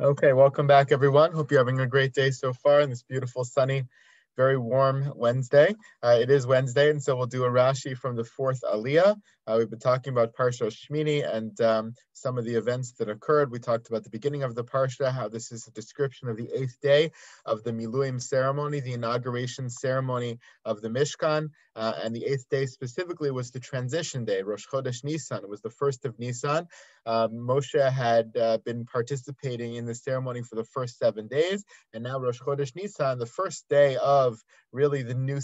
Okay, welcome back, everyone. Hope you're having a great day so far on this beautiful, sunny, very warm Wednesday. It is Wednesday, and so we'll do a Rashi from the fourth Aliyah. We've been talking about Parsha Shmini and some of the events that occurred. We talked about the beginning of the Parsha, how this is a description of the eighth day of the Miluim ceremony, the inauguration ceremony of the Mishkan. And the eighth day specifically was the transition day, Rosh Chodesh Nisan. It was the first of Nisan. Moshe had been participating in the ceremony for the first 7 days, and now Rosh Chodesh Nisan, the first day of really the new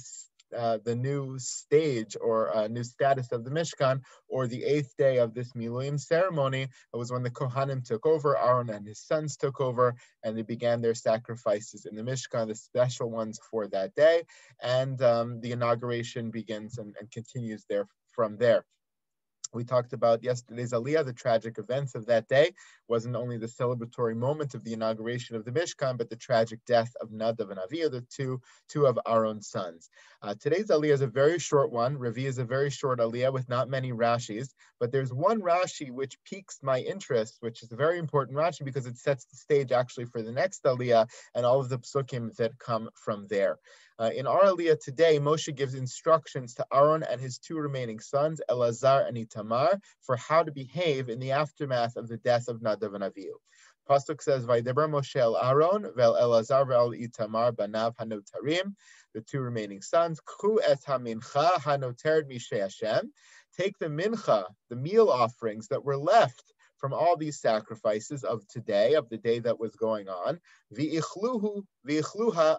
stage or new status of the Mishkan, or the eighth day of this Miluim ceremony. It was when the Kohanim took over, Aaron and his sons took over, and they began their sacrifices in the Mishkan, the special ones for that day, and the inauguration begins and continues there from there. We talked about yesterday's Aliyah, the tragic events of that day. Wasn't only the celebratory moment of the inauguration of the Mishkan, but the tragic death of Nadav and Avihu, the two of Aaron's sons. Today's Aliyah is a very short one. Ravi is a very short Aliyah with not many Rashis, but there's one Rashi which piques my interest, which is a very important Rashi because it sets the stage actually for the next Aliyah and all of the psukim that come from there. In our Aliyah today, Moshe gives instructions to Aaron and his two remaining sons, Elazar and Itamar, for how to behave in the aftermath of the death of Nadav and Avihu. Pasuk says, "Vaydeber Moshe el Aaron vel Elazar vel Itamar banav hanotarim," the two remaining sons. K'hu et hamincha hanoterd mishe Hashem. Take the mincha, the meal offerings that were left from all these sacrifices of today, of the day that was going on. V'ichluha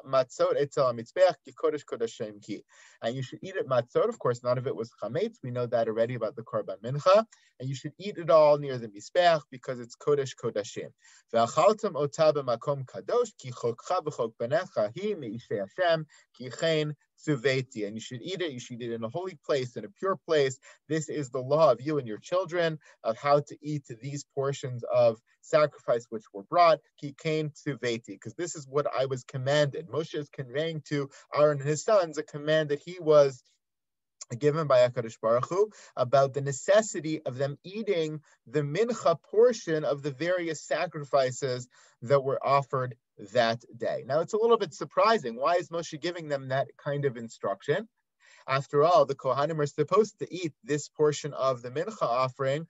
matzot etzel hamitzbeach ki kodesh kodashim ki. And you should eat it matzot. Of course, none of it was chametz. We know that already about the korban mincha. And you should eat it all near the mizbeach because it's kodesh kodashim. Ve'achaltam ota b'makom kadosh ki chokcha v'chok benecha hi me'ishe Hashem ki chen Suveti, and you should eat it in a holy place, in a pure place. This is the law of you and your children of how to eat these portions of sacrifice which were brought. Ki kain suveti, because this is what I was commanded. Moshe is conveying to Aaron and his sons a command that he was given by HaKadosh Baruch Hu about the necessity of them eating the mincha portion of the various sacrifices that were offered that day. Now, it's a little bit surprising. Why is Moshe giving them that kind of instruction? After all, the Kohanim are supposed to eat this portion of the mincha offering,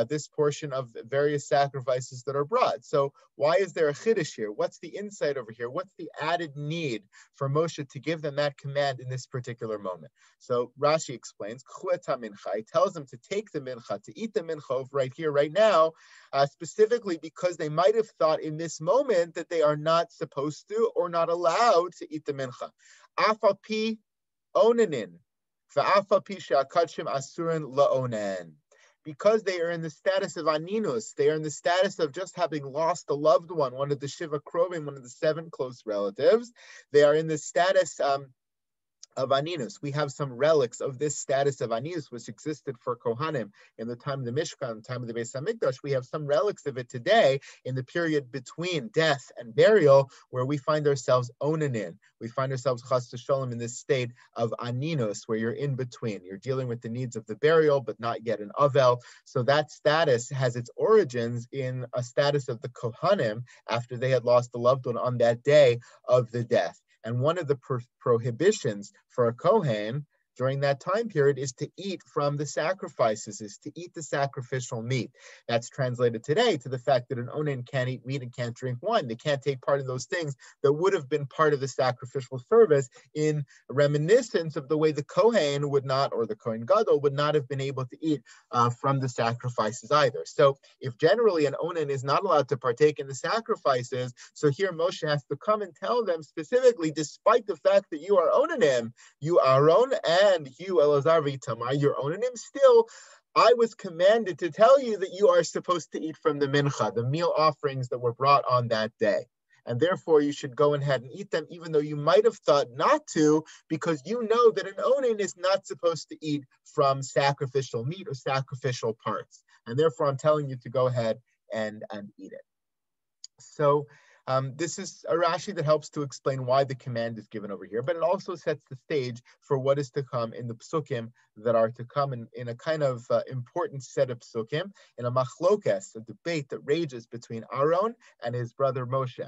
this portion of the various sacrifices that are brought. So why is there a chiddush here? What's the insight over here? What's the added need for Moshe to give them that command in this particular moment? So Rashi explains, he tells them to take the mincha, to eat the mincha right here, right now, specifically because they might have thought in this moment that they are not supposed to or not allowed to eat the mincha. Afapi onanin. Because they are in the status of aninus, they are in the status of just having lost a loved one, one of the Shiva Krovim, one of the 7 close relatives. They are in the status of aninus. We have some relics of this status of aninus, which existed for Kohanim in the time of the Mishkan, the time of the Beis Hamikdash. We have some relics of it today in the period between death and burial, where we find ourselves onanin. We find ourselves chas v'sholem in this state of aninus, where you're in between. You're dealing with the needs of the burial, but not yet an avel. So that status has its origins in a status of the Kohanim after they had lost a loved one on that day of the death. And one of the prohibitions for a Kohen during that time period is to eat from the sacrifices, is to eat the sacrificial meat. That's translated today to the fact that an onen can't eat meat and can't drink wine. They can't take part in those things that would have been part of the sacrificial service in reminiscence of the way the Kohen would not, or the Kohen Gadol would not have been able to eat from the sacrifices either. So if generally an onen is not allowed to partake in the sacrifices, so here Moshe has to come and tell them specifically, despite the fact that you are onanim, you Aaron and you Elazar v'Itamar, your onanim, still I was commanded to tell you that you are supposed to eat from the mincha, the meal offerings that were brought on that day. And therefore you should go ahead and eat them, even though you might have thought not to, because you know that an onen is not supposed to eat from sacrificial meat or sacrificial parts. And therefore I'm telling you to go ahead and eat it. So This is a Rashi that helps to explain why the command is given over here, but it also sets the stage for what is to come in the psukim that are to come in a kind of important set of psukim, in a machlokes, a debate that rages between Aaron and his brother Moshe.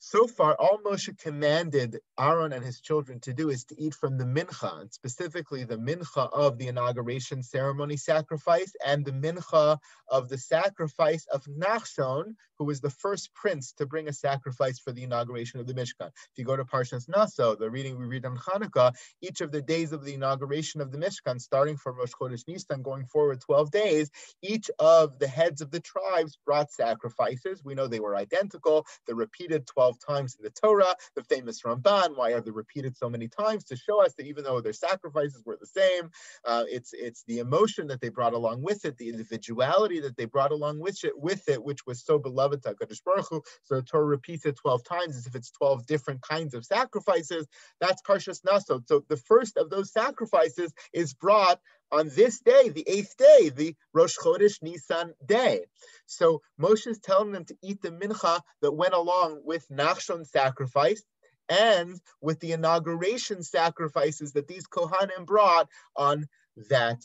So far, all Moshe commanded Aaron and his children to do is to eat from the mincha, and specifically the mincha of the inauguration ceremony sacrifice and the mincha of the sacrifice of Nachshon, who was the first prince to bring a sacrifice for the inauguration of the Mishkan. If you go to Parshas Naso, the reading we read on Hanukkah, each of the days of the inauguration of the Mishkan, starting from Rosh Chodesh Nisan, going forward 12 days, each of the heads of the tribes brought sacrifices. We know they were identical. They're repeated 12 times in the Torah. The famous Ramban, why are they repeated so many times? To show us that even though their sacrifices were the same, it's the emotion that they brought along with it, the individuality that they brought along with it, which was so beloved to HaKadosh Baruch Hu. So the Torah repeats it 12 times as if it's 12 different kinds of sacrifices. That's Parshas Naso. So the first of those sacrifices is brought on this day, the 8th day, the Rosh Chodesh Nisan day. So Moshe is telling them to eat the mincha that went along with Nachshon's sacrifice and with the inauguration sacrifices that these Kohanim brought on that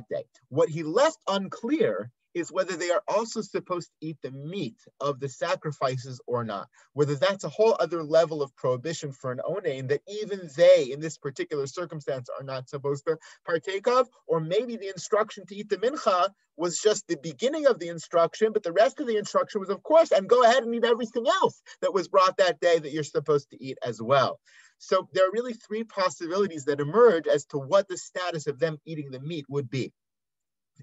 day. What he left unclear is whether they are also supposed to eat the meat of the sacrifices or not, whether that's a whole other level of prohibition for an onain that even they, in this particular circumstance, are not supposed to partake of, or maybe the instruction to eat the mincha was just the beginning of the instruction, but the rest of the instruction was, of course, and go ahead and eat everything else that was brought that day that you're supposed to eat as well. So there are really three possibilities that emerge as to what the status of them eating the meat would be.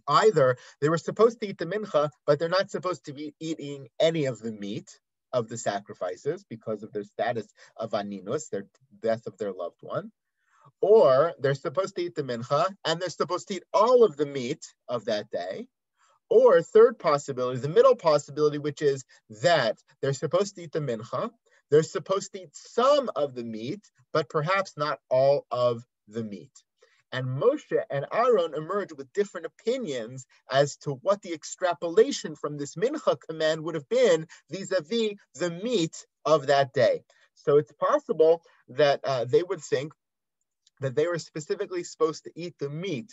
Either they were supposed to eat the mincha, but they're not supposed to be eating any of the meat of the sacrifices because of their status of aninus, their death of their loved one. Or they're supposed to eat the mincha, and they're supposed to eat all of the meat of that day. Or third possibility, the middle possibility, which is that they're supposed to eat the mincha, they're supposed to eat some of the meat, but perhaps not all of the meat. And Moshe and Aaron emerge with different opinions as to what the extrapolation from this mincha command would have been vis-a-vis the meat of that day. So it's possible that they would think that they were specifically supposed to eat the meat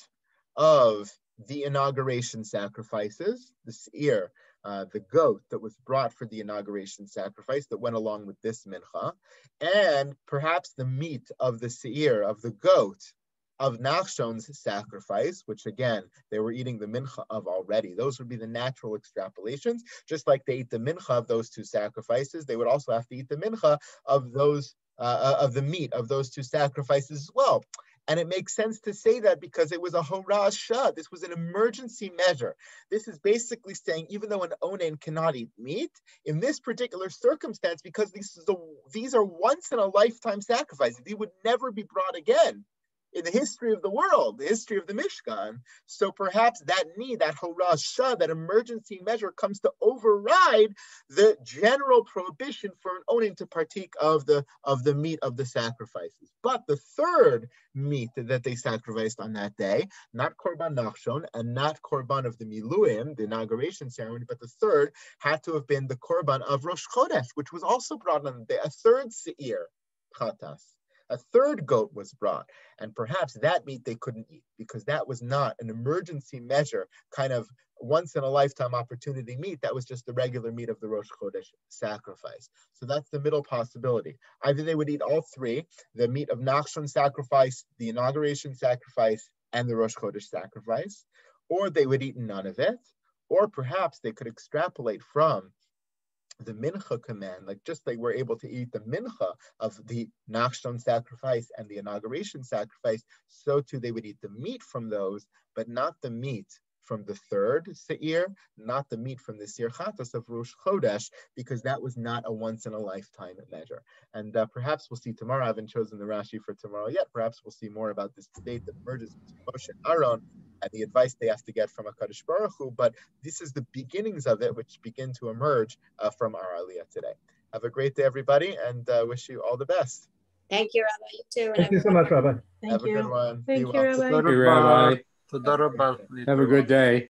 of the inauguration sacrifices, the seir, the goat that was brought for the inauguration sacrifice that went along with this mincha, and perhaps the meat of the seir, of the goat, of Nachshon's sacrifice, which again, they were eating the mincha of already. Those would be the natural extrapolations. Just like they eat the mincha of those two sacrifices, they would also have to eat the mincha of those of the meat of those two sacrifices as well. And it makes sense to say that because it was a horasha. This was an emergency measure. This is basically saying, even though an onain cannot eat meat, in this particular circumstance, because these are once in a lifetime sacrifices, they would never be brought again in the history of the world, the history of the Mishkan. So perhaps that need, that horasha, that emergency measure comes to override the general prohibition for an onain to partake of the meat of the sacrifices. But the third meat that they sacrificed on that day, not korban nachshon and not korban of the miluim, the inauguration ceremony, but the third had to have been the korban of Rosh Chodesh, which was also brought on the day, a third seir, chatas. A third goat was brought, and perhaps that meat they couldn't eat because that was not an emergency measure, kind of once in a lifetime opportunity meat. That was just the regular meat of the Rosh Chodesh sacrifice. So that's the middle possibility. Either they would eat all three, the meat of Nachshon sacrifice, the inauguration sacrifice, and the Rosh Chodesh sacrifice, or they would eat none of it, or perhaps they could extrapolate from the mincha command, like just they were able to eat the mincha of the Nachshon sacrifice and the inauguration sacrifice, so too they would eat the meat from those, but not the meat from the third seir, not the meat from the seir chatas of Rosh Chodesh, because that was not a once in a lifetime measure. And perhaps we'll see tomorrow. I haven't chosen the Rashi for tomorrow yet. Perhaps we'll see more about this debate that emerges between Moshe and Aaron and the advice they have to get from HaKadosh Baruch Hu. But this is the beginnings of it, which begin to emerge from our Aliyah today. Have a great day, everybody, and wish you all the best. Thank you, Rabbi. You too. Thank you so much, Rabbi. Have a good one. Thank Be you, well. Rabbi. Thank you, Rabbi. Have a good day.